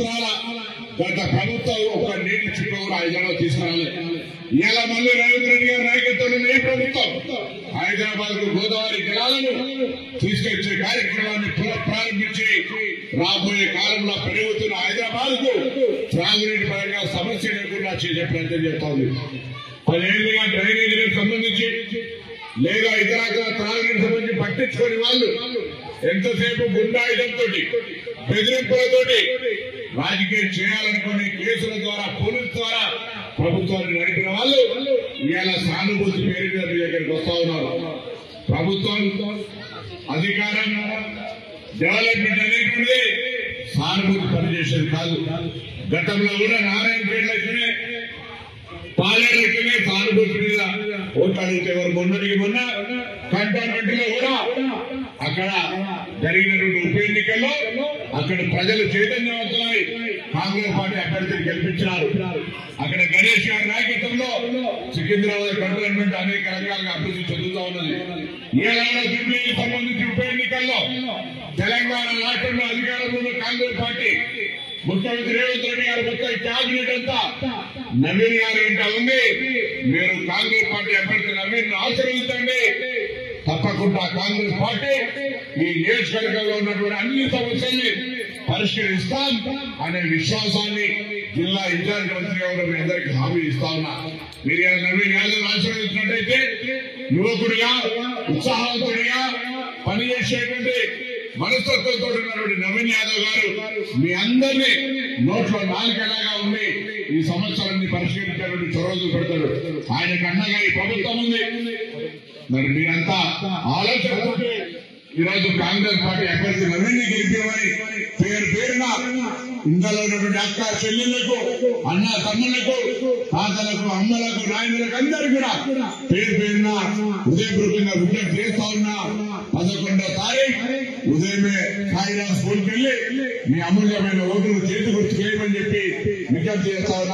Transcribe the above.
సంవత్సరాల గత ప్రభుత్వం ఒక నీటి చుట్టూ కూడా హైదరాబాద్ తీసుకురాలి. ఇలా మళ్ళీ రేవంత్ రెడ్డి గారి నాయకత్వంలో ఈ ప్రభుత్వం హైదరాబాద్ కు గోదావరి జలాలను తీసుకొచ్చే కార్యక్రమాన్ని పునఃప్రారంభించి రాబోయే కాలంలో పెరుగుతున్న హైదరాబాద్ కు త్రాగునీటి పరంగా సమస్య లేకుండా చేసే ప్రయత్నం చేస్తోంది. 10 ఏళ్లుగా డ్రైనేజీలకు సంబంధించి లేదా ఇతర త్రాగునీటికి సంబంధించి పట్టించుకుని వాళ్ళు ఎంతసేపు గుండాయుధంతో బెదిరింపులతోటి రాజకీయం చేయాలనుకునే కేసుల ద్వారా పోలీసు ద్వారా ప్రభుత్వాన్ని నడిపిన వాళ్ళు ఇవాళ సానుభూతి పేరు మీద మీ దగ్గరికి వస్తా ఉన్నారు. ప్రభుత్వం అధికారం డెవలప్మెంట్ అనేటువంటిది సానుభూతి పనిచేసేది కాదు. గతంలో కూడా నారాయణపేటలోనే పాలేరులోనే సానుభూతి మీద ఓట్లు అడిగితే మొన్నటికి మొన్న కంటోన్మెంట్ లో కూడా అక్కడ జరిగినటువంటి ఉప ఎన్నికల్లో అక్కడ ప్రజలు చైతన్యవంతులై కాంగ్రెస్ పార్టీ అభ్యర్థిని గెలిపించినారు. అక్కడ గణేష్ గారి నాయకత్వంలో సికింద్రాబాద్ కంటోన్మెంట్ అనేక రకాలుగా అభివృద్ధి చెందుతా ఉన్నది. ఏదైనా జూబ్లీకి సంబంధించి ఉప ఎన్నికల్లో తెలంగాణ రాష్ట్రంలో అధికారంలో కాంగ్రెస్ పార్టీ ముఖ్యమంత్రి రేవంత్ రెడ్డి గారు మొత్తం క్యాబినెట్ అంతా నవీన్ గారి ఇంట ఉంది. మీరు కాంగ్రెస్ పార్టీ అభ్యర్థి నవీన్ ఆశీర్వదించండి, తప్పకుండా కాంగ్రెస్ పార్టీ ఈ నియోజకవర్గంలో ఉన్నటువంటి అన్ని సమస్యల్ని పరిష్కరిస్తాం అనే విశ్వాసాన్ని జిల్లా ఇన్ఛార్జ్ మంత్రిగా కూడా మీ అందరికీ హామీ ఇస్తా ఉన్నా. మీరు నవీన్ యాదవ్ ఆశీర్వదించినట్టయితే యువకుడిగా ఉత్సాహవంతుడిగా పనిచేసేటువంటి మనస్తత్వంతో ఉన్నటువంటి నవీన్ యాదవ్ గారు మీ అందరినీ నోట్లో నాలుగలాగా ఉండి ఈ సమస్యలన్నీ పరిష్కరించేటువంటి చొరవలు పెడతాడు. ఆయనకు అండగా ఈ ప్రభుత్వం ఉంది. మరి మీరంతా ఆలోచన ఈరోజు కాంగ్రెస్ పార్టీ అభ్యర్థి నవీన్ గెలిపేమని పేరు పేరున ఇందులో ఉన్నటువంటి అక్క చెల్లెళ్లకు అన్న తమ్ముళ్లకు తాతలకు అమ్మలకు నాయనులకు అందరూ కూడా పేరు పేరున హృదయపూర్వకంగా విజ్ఞప్తి చేస్తా ఉన్నా. 11వ తారీఖు ఉదయమే సాయిరాం స్కూల్కి వెళ్లి మీ అమూల్యమైన ఓటును చేతి గుర్తు చేయమని చెప్పి విజ్ఞప్తి చేస్తా ఉన్నా.